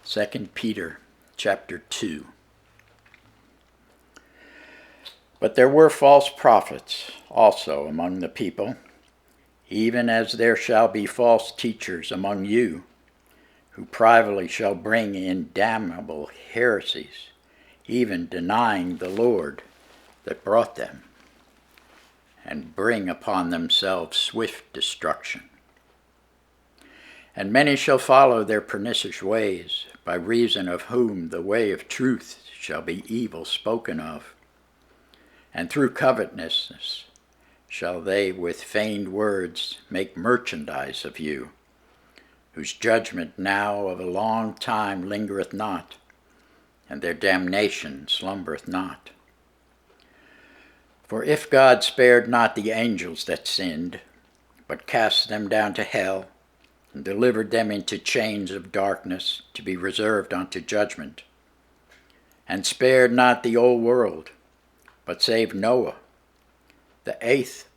2 Peter chapter 2. But there were false prophets also among the people, even as there shall be false teachers among you, who privately shall bring in damnable heresies, even denying the Lord that brought them, and bring upon themselves swift destruction. And many shall follow their pernicious ways, by reason of whom the way of truth shall be evil spoken of. And through covetousness shall they with feigned words make merchandise of you, whose judgment now of a long time lingereth not, and their damnation slumbereth not. For if God spared not the angels that sinned, but cast them down to hell, and delivered them into chains of darkness to be reserved unto judgment, and spared not the old world, but saved Noah, the eighth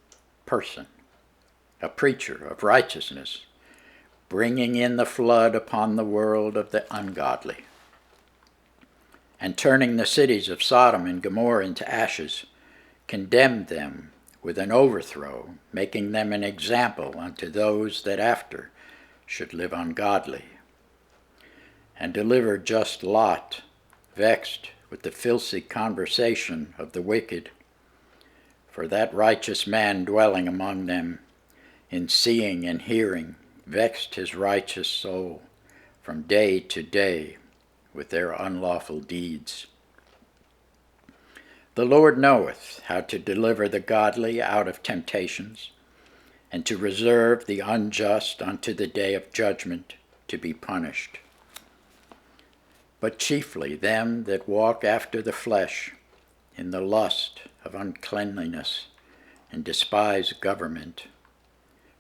person, a preacher of righteousness, bringing in the flood upon the world of the ungodly, and turning the cities of Sodom and Gomorrah into ashes, condemned them with an overthrow, making them an example unto those that after should live ungodly, and delivered just Lot, vexed with the filthy conversation of the wicked. For that righteous man dwelling among them, in seeing and hearing, vexed his righteous soul from day to day with their unlawful deeds. The Lord knoweth how to deliver the godly out of temptations, and to reserve the unjust unto the day of judgment to be punished. But chiefly them that walk after the flesh, in the lust of uncleanliness, and despise government.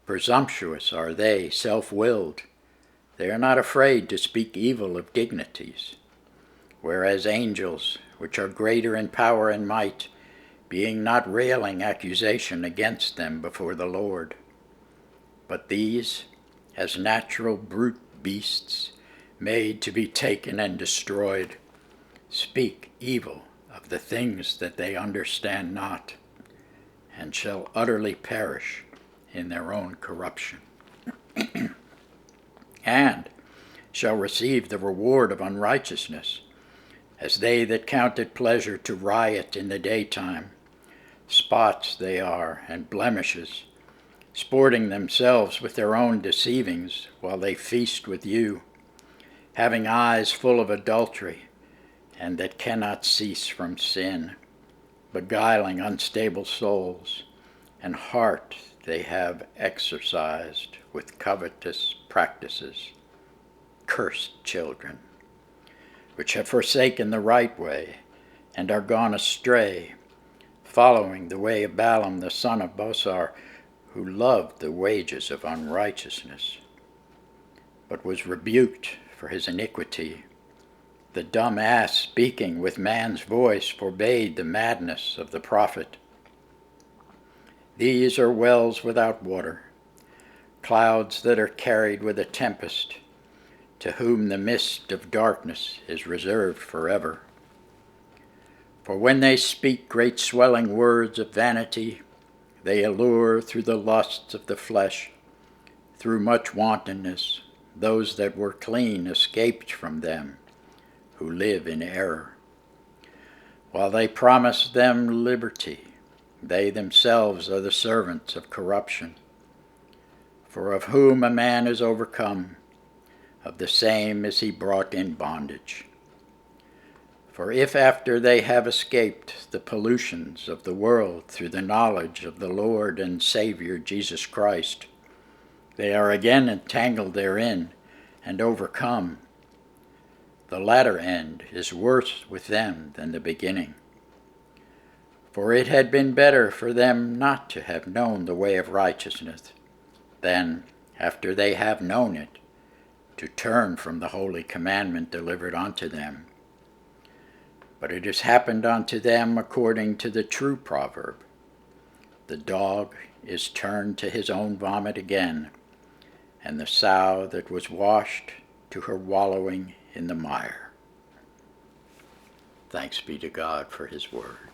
Presumptuous are they, self-willed. They are not afraid to speak evil of dignities, whereas angels, which are greater in power and might, being not railing accusation against them before the Lord. But these, as natural brute beasts, made to be taken and destroyed, speak evil of the things that they understand not, and shall utterly perish in their own corruption, and shall receive the reward of unrighteousness, as they that count it pleasure to riot in the daytime. Spots they are, and blemishes, sporting themselves with their own deceivings while they feast with you, having eyes full of adultery, and that cannot cease from sin, beguiling unstable souls, and heart they have exercised with covetous practices. Cursed children, which have forsaken the right way, and are gone astray, following the way of Balaam the son of Bosor, who loved the wages of unrighteousness, but was rebuked for his iniquity. The dumb ass, speaking with man's voice, forbade the madness of the prophet. These are wells without water, clouds that are carried with a tempest, to whom the mist of darkness is reserved forever. For when they speak great swelling words of vanity, they allure through the lusts of the flesh, through much wantonness, those that were clean escaped from them, who live in error. While they promise them liberty, they themselves are the servants of corruption. For of whom a man is overcome, of the same is he brought in bondage. For if after they have escaped the pollutions of the world through the knowledge of the Lord and Savior Jesus Christ, they are again entangled therein and overcome, the latter end is worse with them than the beginning. For it had been better for them not to have known the way of righteousness, than, after they have known it, to turn from the holy commandment delivered unto them. But it has happened unto them according to the true proverb, the dog is turned to his own vomit again, and the sow that was washed to her wallowing in the mire. Thanks be to God for his word.